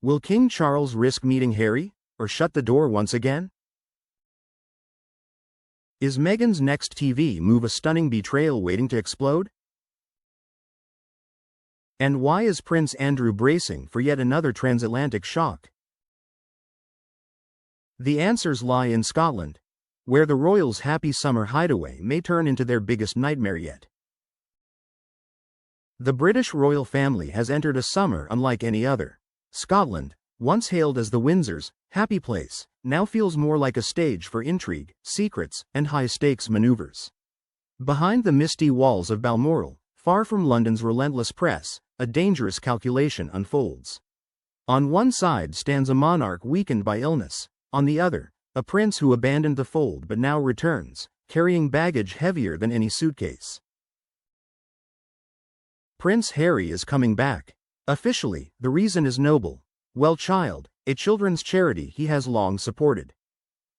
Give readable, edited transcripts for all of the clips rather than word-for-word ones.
Will King Charles risk meeting Harry, or shut the door once again? Is Meghan's next TV move a stunning betrayal waiting to explode? And why is Prince Andrew bracing for yet another transatlantic shock? The answers lie in Scotland, where the royals' happy summer hideaway may turn into their biggest nightmare yet. The British royal family has entered a summer unlike any other. Scotland, once hailed as the Windsors' happy place, now feels more like a stage for intrigue, secrets, and high-stakes maneuvers. Behind the misty walls of Balmoral, far from London's relentless press, a dangerous calculation unfolds. On one side stands a monarch weakened by illness. On the other, a prince who abandoned the fold but now returns, carrying baggage heavier than any suitcase. Prince Harry is coming back. Officially, the reason is noble. Well Child, a children's charity he has long supported.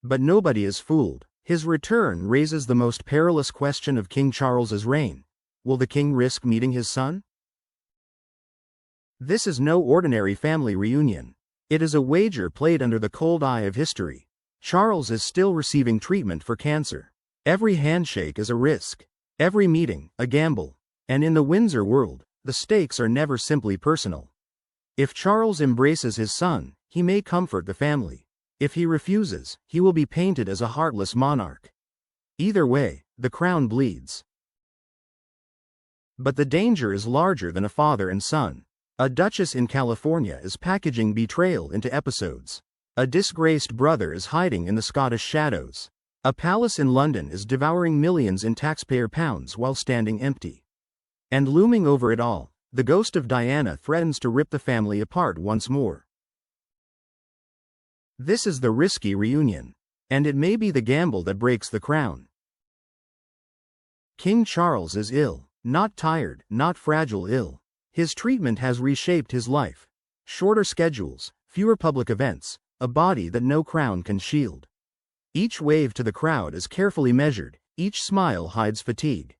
But nobody is fooled. His return raises the most perilous question of King Charles's reign. Will the king risk meeting his son? This is no ordinary family reunion. It is a wager played under the cold eye of history. Charles is still receiving treatment for cancer. Every handshake is a risk. Every meeting, a gamble. And in the Windsor world, the stakes are never simply personal. If Charles embraces his son, he may comfort the family. If he refuses, he will be painted as a heartless monarch. Either way, the crown bleeds. But the danger is larger than a father and son. A duchess in California is packaging betrayal into episodes. A disgraced brother is hiding in the Scottish shadows. A palace in London is devouring millions in taxpayer pounds while standing empty. And looming over it all, the ghost of Diana threatens to rip the family apart once more. This is the risky reunion. And it may be the gamble that breaks the crown. King Charles is ill. Not tired, not fragile, ill. His treatment has reshaped his life. Shorter schedules, fewer public events, a body that no crown can shield. Each wave to the crowd is carefully measured, each smile hides fatigue.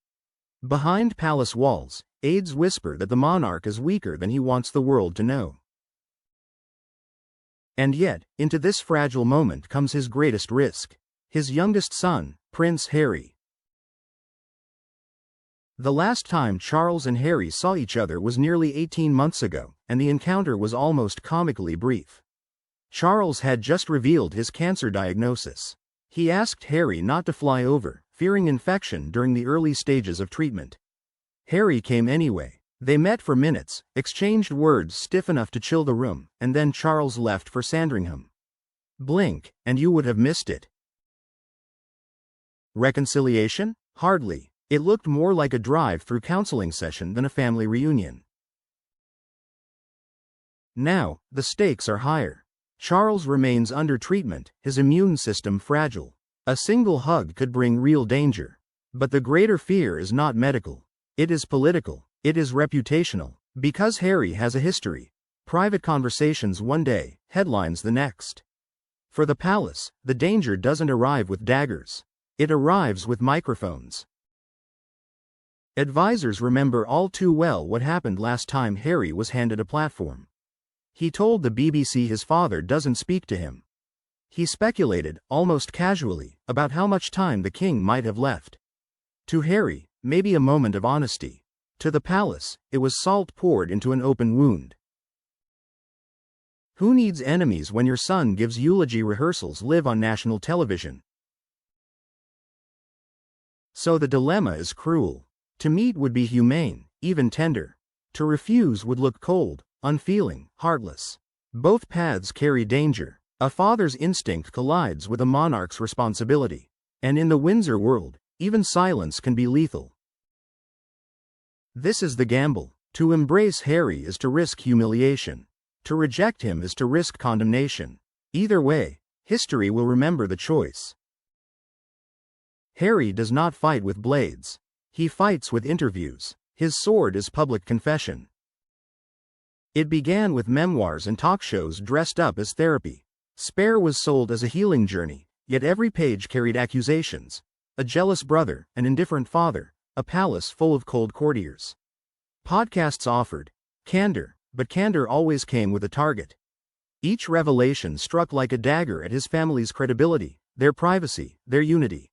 Behind palace walls, aides whisper that the monarch is weaker than he wants the world to know. And yet, into this fragile moment comes his greatest risk. His youngest son, Prince Harry. The last time Charles and Harry saw each other was nearly 18 months ago, and the encounter was almost comically brief. Charles had just revealed his cancer diagnosis. He asked Harry not to fly over, fearing infection during the early stages of treatment. Harry came anyway. They met for minutes, exchanged words stiff enough to chill the room, and then Charles left for Sandringham. Blink, and you would have missed it. Reconciliation? Hardly. It looked more like a drive-through counseling session than a family reunion. Now, the stakes are higher. Charles remains under treatment, his immune system fragile. A single hug could bring real danger. But the greater fear is not medical. It is political. It is reputational. Because Harry has a history. Private conversations one day, headlines the next. For the palace, the danger doesn't arrive with daggers. It arrives with microphones. Advisors remember all too well what happened last time Harry was handed a platform. He told the BBC his father doesn't speak to him. He speculated, almost casually, about how much time the king might have left. To Harry, maybe a moment of honesty. To the palace, it was salt poured into an open wound. Who needs enemies when your son gives eulogy rehearsals live on national television? So the dilemma is cruel. To meet would be humane, even tender. To refuse would look cold, unfeeling, heartless. Both paths carry danger. A father's instinct collides with a monarch's responsibility. And in the Windsor world, even silence can be lethal. This is the gamble. To embrace Harry is to risk humiliation. To reject him is to risk condemnation. Either way, history will remember the choice. Harry does not fight with blades. He fights with interviews. His sword is public confession. It began with memoirs and talk shows dressed up as therapy. Spare was sold as a healing journey, yet every page carried accusations. A jealous brother, an indifferent father, a palace full of cold courtiers. Podcasts offered candor, but candor always came with a target. Each revelation struck like a dagger at his family's credibility, their privacy, their unity.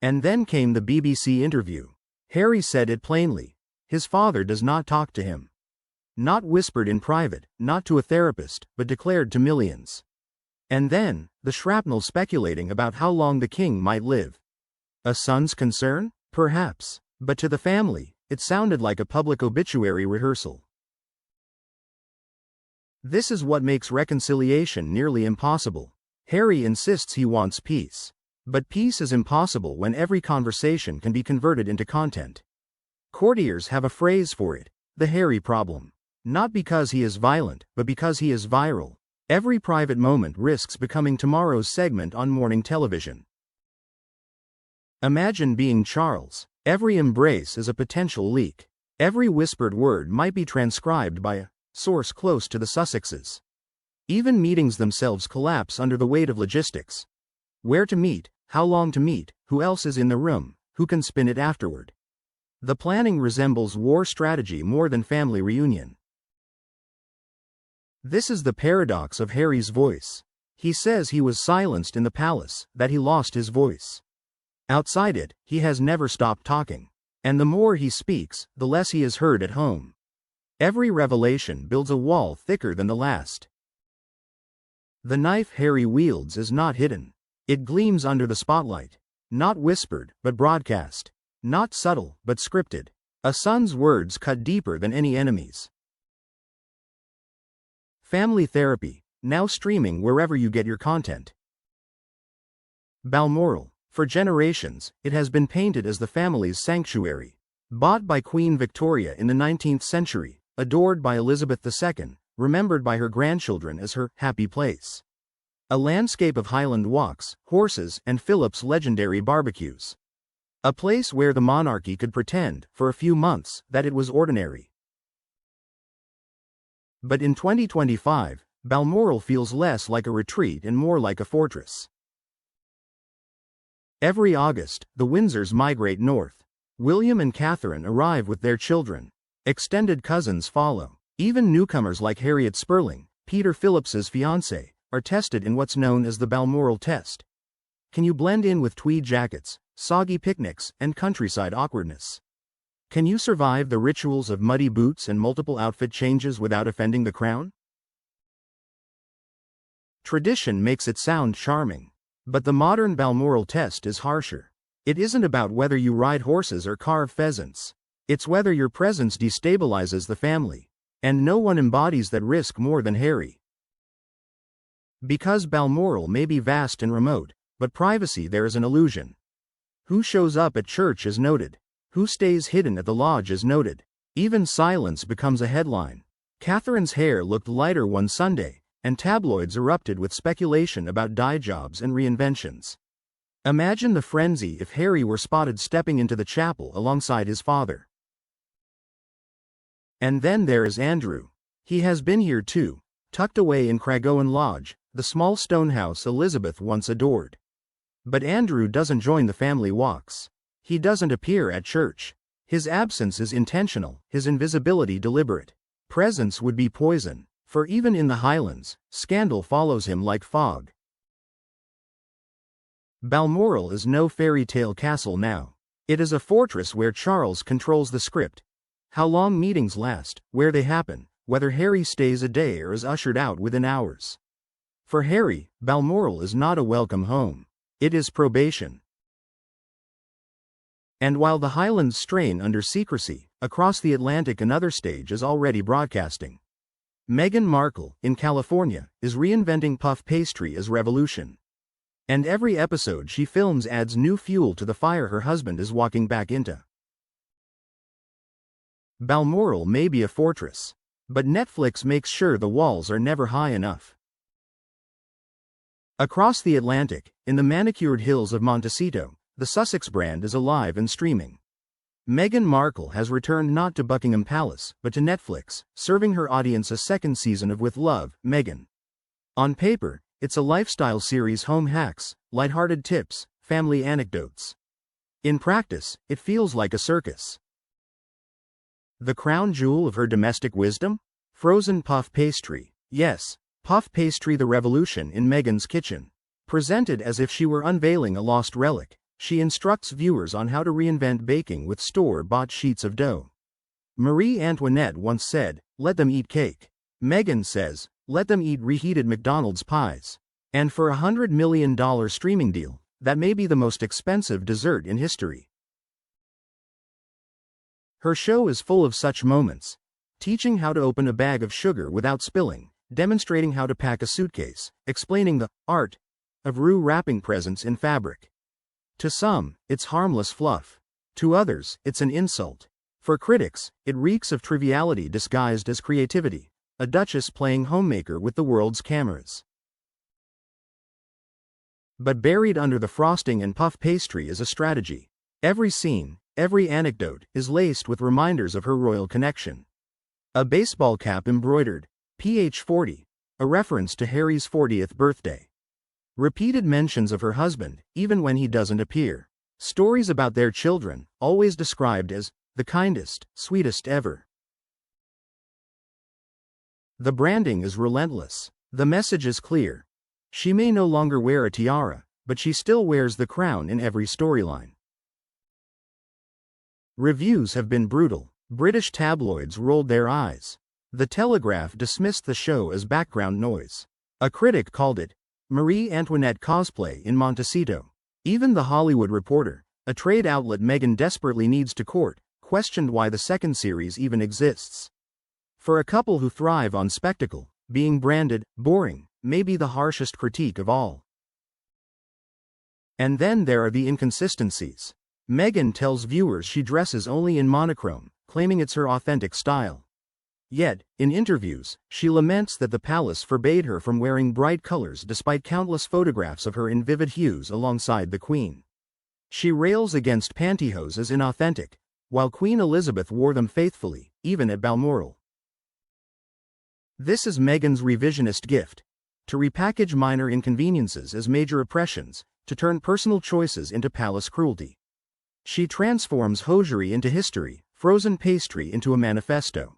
And then came the BBC interview. Harry said it plainly. His father does not talk to him. Not whispered in private, not to a therapist, but declared to millions. And then, the shrapnel speculating about how long the king might live. A son's concern? Perhaps. But to the family, it sounded like a public obituary rehearsal. This is what makes reconciliation nearly impossible. Harry insists he wants peace. But peace is impossible when every conversation can be converted into content. Courtiers have a phrase for it, the Harry problem. Not because he is violent, but because he is viral. Every private moment risks becoming tomorrow's segment on morning television. Imagine being Charles. Every embrace is a potential leak. Every whispered word might be transcribed by a source close to the Sussexes. Even meetings themselves collapse under the weight of logistics. Where to meet, how long to meet, who else is in the room, who can spin it afterward. The planning resembles war strategy more than family reunion. This is the paradox of Harry's voice. He says he was silenced in the palace, that he lost his voice. Outside it, he has never stopped talking. And the more he speaks, the less he is heard at home. Every revelation builds a wall thicker than the last. The knife Harry wields is not hidden. It gleams under the spotlight. Not whispered, but broadcast. Not subtle, but scripted. A son's words cut deeper than any enemy's. Family Therapy, now streaming wherever you get your content. Balmoral. For generations, it has been painted as the family's sanctuary. Bought by Queen Victoria in the 19th century, adored by Elizabeth II, remembered by her grandchildren as her happy place. A landscape of Highland walks, horses, and Philip's legendary barbecues. A place where the monarchy could pretend, for a few months, that it was ordinary. But in 2025, Balmoral feels less like a retreat and more like a fortress. Every August, the Windsors migrate north. William and Catherine arrive with their children. Extended cousins follow. Even newcomers like Harriet Spurling, Peter Phillips's fiancée, are tested in what's known as the Balmoral test. Can you blend in with tweed jackets, soggy picnics, and countryside awkwardness? Can you survive the rituals of muddy boots and multiple outfit changes without offending the crown? Tradition makes it sound charming. But the modern Balmoral test is harsher. It isn't about whether you ride horses or carve pheasants. It's whether your presence destabilizes the family. And no one embodies that risk more than Harry. Because Balmoral may be vast and remote, but privacy there is an illusion. Who shows up at church is noted. Who stays hidden at the lodge is noted. Even silence becomes a headline. Catherine's hair looked lighter one Sunday, and tabloids erupted with speculation about dye jobs and reinventions. Imagine the frenzy if Harry were spotted stepping into the chapel alongside his father. And then there is Andrew. He has been here too, tucked away in Cragowan Lodge, the small stone house Elizabeth once adored. But Andrew doesn't join the family walks. He doesn't appear at church. His absence is intentional, his invisibility deliberate. Presence would be poison, for even in the Highlands, scandal follows him like fog. Balmoral is no fairy tale castle now. It is a fortress where Charles controls the script. How long meetings last, where they happen, whether Harry stays a day or is ushered out within hours. For Harry, Balmoral is not a welcome home. It is probation. And while the Highlands strain under secrecy, across the Atlantic another stage is already broadcasting. Meghan Markle, in California, is reinventing puff pastry as revolution. And every episode she films adds new fuel to the fire her husband is walking back into. Balmoral may be a fortress, but Netflix makes sure the walls are never high enough. Across the Atlantic, in the manicured hills of Montecito, the Sussex brand is alive and streaming. Meghan Markle has returned not to Buckingham Palace, but to Netflix, serving her audience a second season of With Love, Meghan. On paper, it's a lifestyle series: home hacks, lighthearted tips, family anecdotes. In practice, it feels like a circus. The crown jewel of her domestic wisdom? Frozen puff pastry. Yes, puff pastry, the revolution in Meghan's kitchen. Presented as if she were unveiling a lost relic, she instructs viewers on how to reinvent baking with store-bought sheets of dough. Marie Antoinette once said, "Let them eat cake." Meghan says, "Let them eat reheated McDonald's pies." And for a $100 million streaming deal, that may be the most expensive dessert in history. Her show is full of such moments. Teaching how to open a bag of sugar without spilling, demonstrating how to pack a suitcase, explaining the art of wrapping presents in fabric. To some, it's harmless fluff. To others, it's an insult. For critics, it reeks of triviality disguised as creativity, a duchess playing homemaker with the world's cameras. But buried under the frosting and puff pastry is a strategy. Every scene, every anecdote, is laced with reminders of her royal connection. A baseball cap embroidered, PH 40, a reference to Harry's 40th birthday. Repeated mentions of her husband, even when he doesn't appear. Stories about their children, always described as the kindest, sweetest ever. The branding is relentless. The message is clear. She may no longer wear a tiara, but she still wears the crown in every storyline. Reviews have been brutal. British tabloids rolled their eyes. The Telegraph dismissed the show as background noise. A critic called it Marie Antoinette cosplay in Montecito. Even The Hollywood Reporter, a trade outlet Meghan desperately needs to court, questioned why the second series even exists. For a couple who thrive on spectacle, being branded boring may be the harshest critique of all. And then there are the inconsistencies. Meghan tells viewers she dresses only in monochrome, claiming it's her authentic style. Yet, in interviews, she laments that the palace forbade her from wearing bright colors despite countless photographs of her in vivid hues alongside the Queen. She rails against pantyhose as inauthentic, while Queen Elizabeth wore them faithfully, even at Balmoral. This is Meghan's revisionist gift: to repackage minor inconveniences as major oppressions, to turn personal choices into palace cruelty. She transforms hosiery into history, frozen pastry into a manifesto.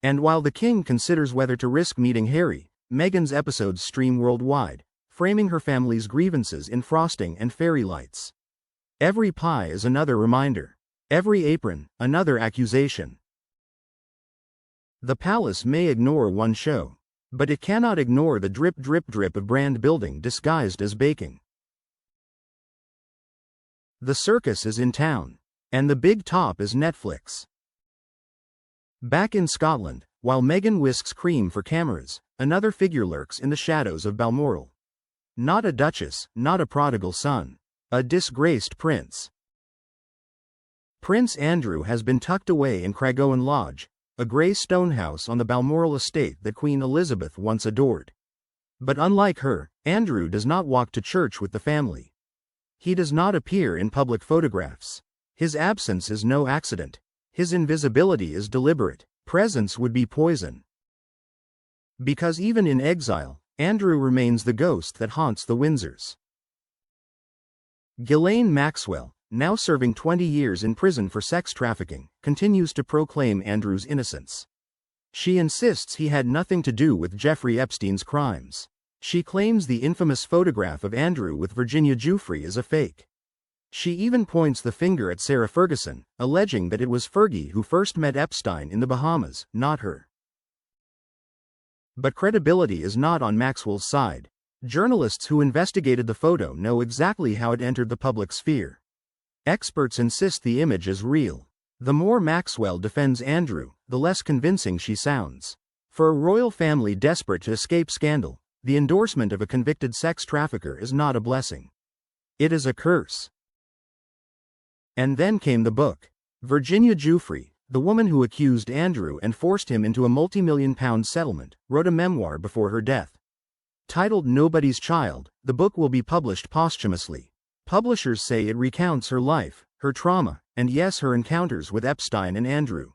And while the king considers whether to risk meeting Harry, Meghan's episodes stream worldwide, framing her family's grievances in frosting and fairy lights. Every pie is another reminder. Every apron, another accusation. The palace may ignore one show, but it cannot ignore the drip drip drip of brand building disguised as baking. The circus is in town, and the big top is Netflix. Back in Scotland, while Meghan whisks cream for cameras, another figure lurks in the shadows of Balmoral. Not a duchess, not a prodigal son. A disgraced prince. Prince Andrew has been tucked away in Craigowyn Lodge, a grey stone house on the Balmoral estate that Queen Elizabeth once adored. But unlike her, Andrew does not walk to church with the family. He does not appear in public photographs. His absence is no accident. His invisibility is deliberate. Presence would be poison. Because even in exile, Andrew remains the ghost that haunts the Windsors. Ghislaine Maxwell, now serving 20 years in prison for sex trafficking, continues to proclaim Andrew's innocence. She insists he had nothing to do with Jeffrey Epstein's crimes. She claims the infamous photograph of Andrew with Virginia Giuffre is a fake. She even points the finger at Sarah Ferguson, alleging that it was Fergie who first met Epstein in the Bahamas, not her. But credibility is not on Maxwell's side. Journalists who investigated the photo know exactly how it entered the public sphere. Experts insist the image is real. The more Maxwell defends Andrew, the less convincing she sounds. For a royal family desperate to escape scandal, the endorsement of a convicted sex trafficker is not a blessing. It is a curse. And then came the book. Virginia Giuffre, the woman who accused Andrew and forced him into a multi-million-pound settlement, wrote a memoir before her death. Titled Nobody's Child, the book will be published posthumously. Publishers say it recounts her life, her trauma, and yes, her encounters with Epstein and Andrew.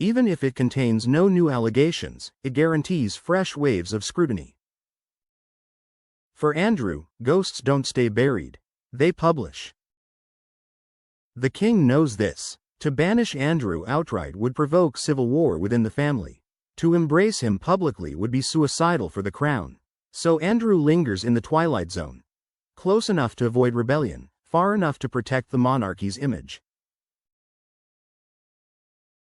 Even if it contains no new allegations, it guarantees fresh waves of scrutiny. For Andrew, ghosts don't stay buried. They publish. The king knows this. To banish Andrew outright would provoke civil war within the family. To embrace him publicly would be suicidal for the crown. So Andrew lingers in the twilight zone. Close enough to avoid rebellion, far enough to protect the monarchy's image.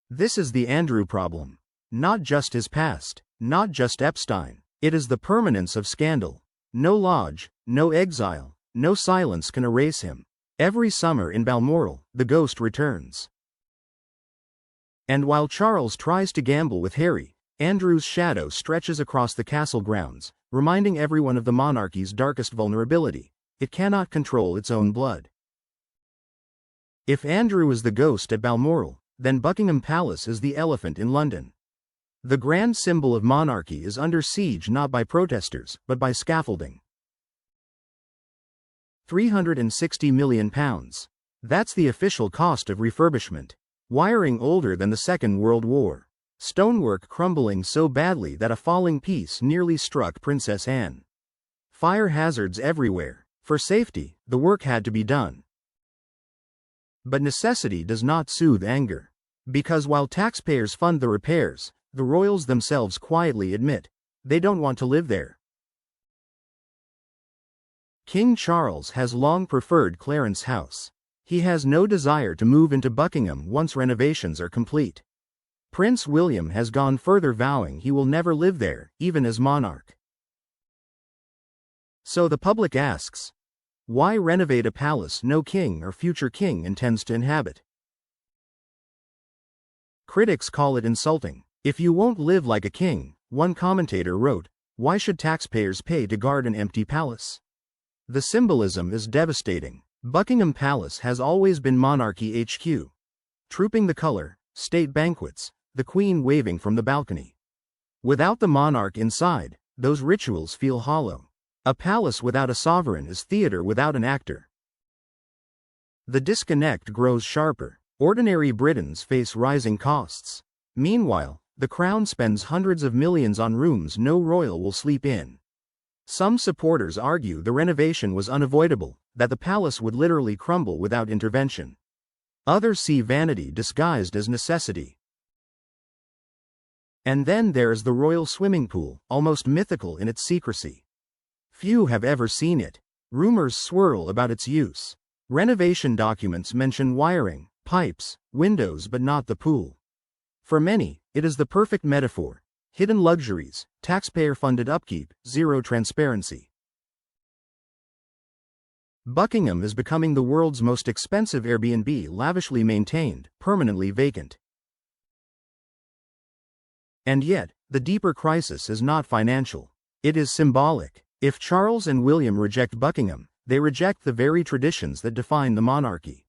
This is the Andrew problem. Not just his past, not just Epstein. It is the permanence of scandal. No lodge, no exile, no silence can erase him. Every summer in Balmoral, the ghost returns. And while Charles tries to gamble with Harry, Andrew's shadow stretches across the castle grounds, reminding everyone of the monarchy's darkest vulnerability. It cannot control its own blood. If Andrew is the ghost at Balmoral, then Buckingham Palace is the elephant in London. The grand symbol of monarchy is under siege not by protesters, but by scaffolding. £360 million. That's the official cost of refurbishment. Wiring older than the Second World War. Stonework crumbling so badly that a falling piece nearly struck Princess Anne. Fire hazards everywhere. For safety, the work had to be done. But necessity does not soothe anger. Because while taxpayers fund the repairs, the royals themselves quietly admit they don't want to live there. King Charles has long preferred Clarence House. He has no desire to move into Buckingham once renovations are complete. Prince William has gone further, vowing he will never live there, even as monarch. So the public asks, why renovate a palace no king or future king intends to inhabit? Critics call it insulting. If you won't live like a king, one commentator wrote, why should taxpayers pay to guard an empty palace? The symbolism is devastating. Buckingham Palace has always been monarchy HQ. Trooping the color, state banquets, the Queen waving from the balcony. Without the monarch inside, those rituals feel hollow. A palace without a sovereign is theater without an actor. The disconnect grows sharper. Ordinary Britons face rising costs. Meanwhile, the Crown spends hundreds of millions on rooms no royal will sleep in. Some supporters argue the renovation was unavoidable, that the palace would literally crumble without intervention. Others see vanity disguised as necessity. And then there is the royal swimming pool, almost mythical in its secrecy. Few have ever seen it. Rumors swirl about its use. Renovation documents mention wiring, pipes, windows, but not the pool. For many, it is the perfect metaphor. Hidden luxuries, taxpayer-funded upkeep, zero transparency. Buckingham is becoming the world's most expensive Airbnb, lavishly maintained, permanently vacant. And yet, the deeper crisis is not financial. It is symbolic. If Charles and William reject Buckingham, they reject the very traditions that define the monarchy.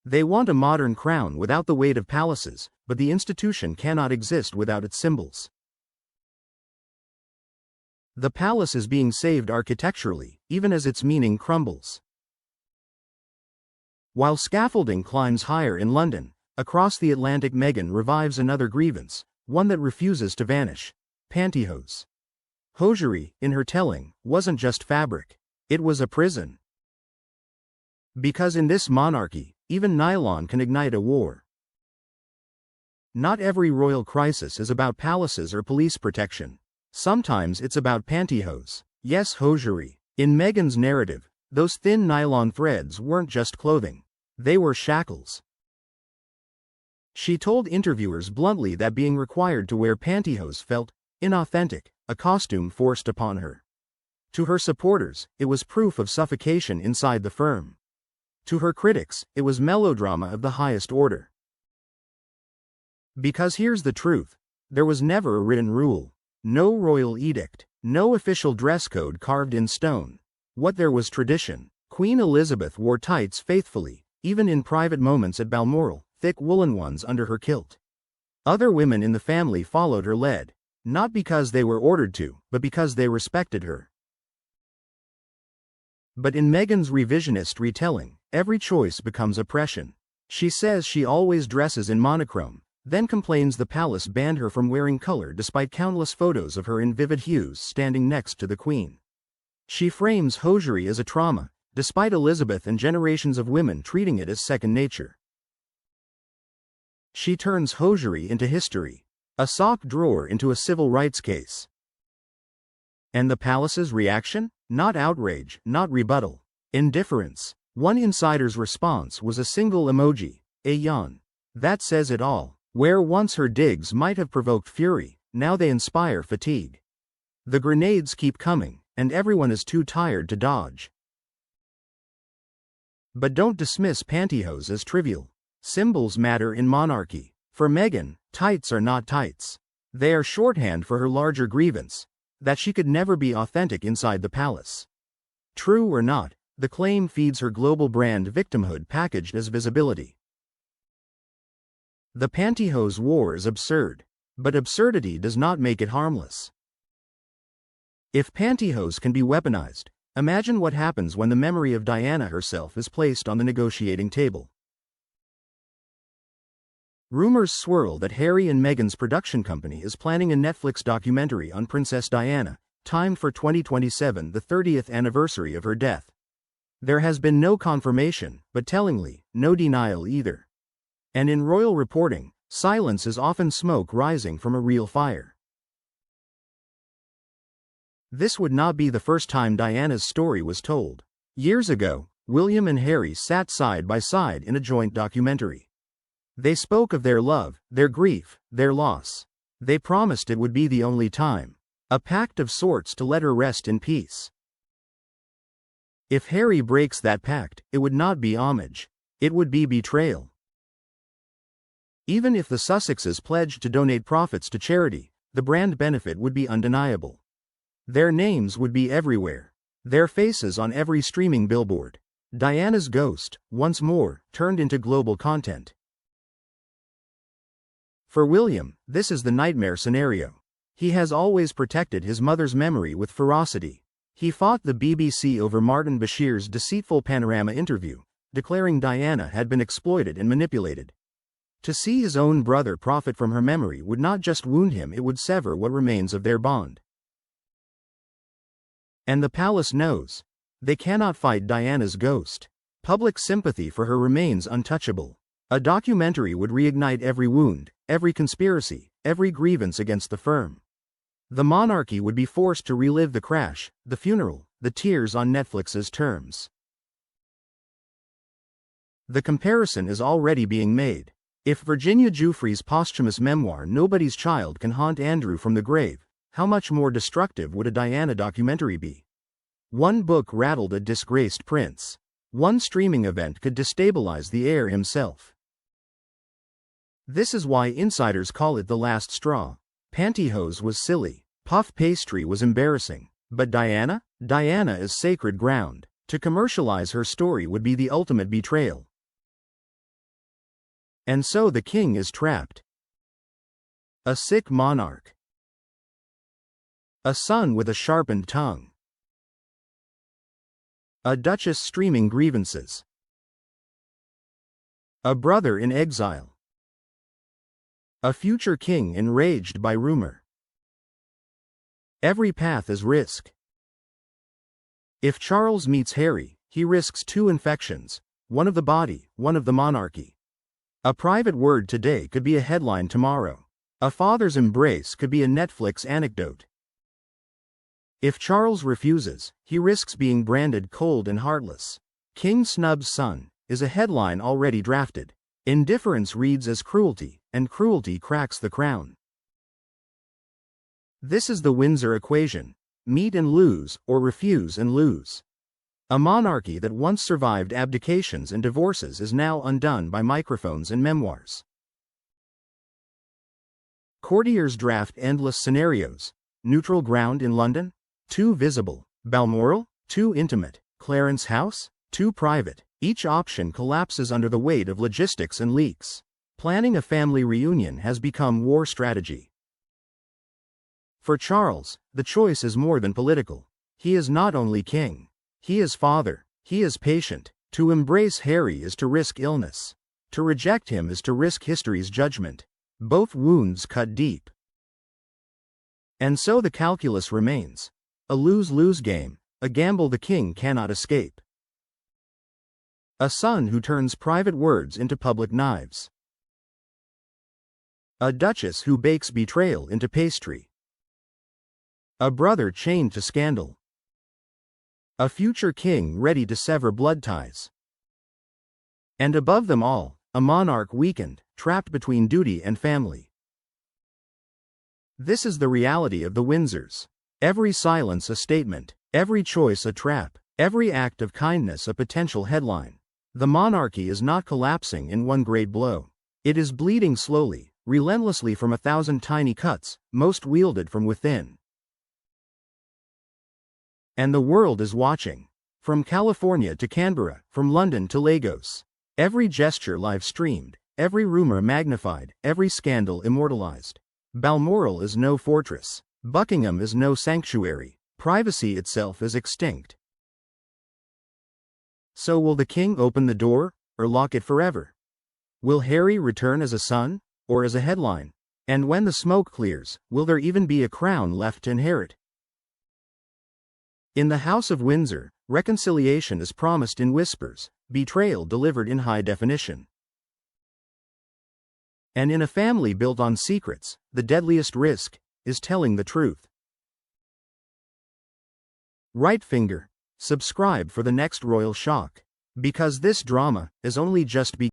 They want a modern crown without the weight of palaces, but the institution cannot exist without its symbols. The palace is being saved architecturally, even as its meaning crumbles. While scaffolding climbs higher in London, across the Atlantic Meghan revives another grievance, one that refuses to vanish: pantyhose. Hosiery, in her telling, wasn't just fabric. It was a prison. Because in this monarchy, even nylon can ignite a war. Not every royal crisis is about palaces or police protection. Sometimes it's about pantyhose. Yes, hosiery. In Meghan's narrative, those thin nylon threads weren't just clothing. They were shackles. She told interviewers bluntly that being required to wear pantyhose felt inauthentic, a costume forced upon her. To her supporters, it was proof of suffocation inside the firm. To her critics, it was melodrama of the highest order. Because here's the truth: there was never a written rule. No royal edict, no official dress code carved in stone. What there was tradition. Queen Elizabeth wore tights faithfully, even in private moments at Balmoral, thick woolen ones under her kilt. Other women in the family followed her lead, not because they were ordered to, but because they respected her. But in Meghan's revisionist retelling, every choice becomes oppression. She says she always dresses in monochrome, then complains the palace banned her from wearing color despite countless photos of her in vivid hues standing next to the Queen. She frames hosiery as a trauma, despite Elizabeth and generations of women treating it as second nature. She turns hosiery into history, a sock drawer into a civil rights case. And the palace's reaction? Not outrage, not rebuttal. Indifference. One insider's response was a single emoji, a yawn. That says it all. Where once her digs might have provoked fury, now they inspire fatigue. The grenades keep coming, and everyone is too tired to dodge. But don't dismiss pantyhose as trivial. Symbols matter in monarchy. For Meghan, tights are not tights. They are shorthand for her larger grievance, that she could never be authentic inside the palace. True or not, the claim feeds her global brand victimhood packaged as visibility. The pantyhose war is absurd, but absurdity does not make it harmless. If pantyhose can be weaponized, imagine what happens when the memory of Diana herself is placed on the negotiating table. Rumors swirl that Harry and Meghan's production company is planning a Netflix documentary on Princess Diana, timed for 2027, the 30th anniversary of her death. There has been no confirmation, but tellingly, no denial either. And in royal reporting, silence is often smoke rising from a real fire. This would not be the first time Diana's story was told. Years ago, William and Harry sat side by side in a joint documentary. They spoke of their love, their grief, their loss. They promised it would be the only time. A pact of sorts to let her rest in peace. If Harry breaks that pact, it would not be homage. It would be betrayal. Even if the Sussexes pledged to donate profits to charity, the brand benefit would be undeniable. Their names would be everywhere. Their faces on every streaming billboard. Diana's ghost, once more, turned into global content. For William, this is the nightmare scenario. He has always protected his mother's memory with ferocity. He fought the BBC over Martin Bashir's deceitful Panorama interview, declaring Diana had been exploited and manipulated. To see his own brother profit from her memory would not just wound him, it would sever what remains of their bond. And the palace knows. They cannot fight Diana's ghost. Public sympathy for her remains untouchable. A documentary would reignite every wound, every conspiracy, every grievance against the firm. The monarchy would be forced to relive the crash, the funeral, the tears on Netflix's terms. The comparison is already being made. If Virginia Giuffre's posthumous memoir Nobody's Child can haunt Andrew from the grave, how much more destructive would a Diana documentary be? One book rattled a disgraced prince. One streaming event could destabilize the heir himself. This is why insiders call it the last straw. Pantyhose was silly. Puff pastry was embarrassing. But Diana? Diana is sacred ground. To commercialize her story would be the ultimate betrayal. And so the king is trapped. A sick monarch. A son with a sharpened tongue. A duchess streaming grievances. A brother in exile. A future king enraged by rumor. Every path is risk. If Charles meets Harry, he risks two infections, one of the body, one of the monarchy. A private word today could be a headline tomorrow. A father's embrace could be a Netflix anecdote. If Charles refuses, he risks being branded cold and heartless. King snubs son is a headline already drafted. Indifference reads as cruelty, and cruelty cracks the crown. This is the Windsor equation. Meet and lose, or refuse and lose. A monarchy that once survived abdications and divorces is now undone by microphones and memoirs. Courtiers draft endless scenarios. Neutral ground in London? Too visible. Balmoral? Too intimate. Clarence House? Too private. Each option collapses under the weight of logistics and leaks. Planning a family reunion has become war strategy. For Charles, the choice is more than political. He is not only king. He is father. He is patient. To embrace Harry is to risk illness. To reject him is to risk history's judgment. Both wounds cut deep. And so the calculus remains. A lose-lose game, a gamble the king cannot escape. A son who turns private words into public knives. A duchess who bakes betrayal into pastry. A brother chained to scandal. A future king ready to sever blood ties. And above them all, a monarch weakened, trapped between duty and family. This is the reality of the Windsors. Every silence a statement, every choice a trap, every act of kindness a potential headline. The monarchy is not collapsing in one great blow. It is bleeding slowly, relentlessly from 1,000 tiny cuts, most wielded from within. And the world is watching. From California to Canberra, from London to Lagos. Every gesture live-streamed, every rumor magnified, every scandal immortalized. Balmoral is no fortress. Buckingham is no sanctuary. Privacy itself is extinct. So will the king open the door, or lock it forever? Will Harry return as a son, or as a headline? And when the smoke clears, will there even be a crown left to inherit? In the House of Windsor, reconciliation is promised in whispers, betrayal delivered in high definition. And in a family built on secrets, the deadliest risk is telling the truth. Right finger, subscribe for the next royal shock. Because this drama is only just beginning.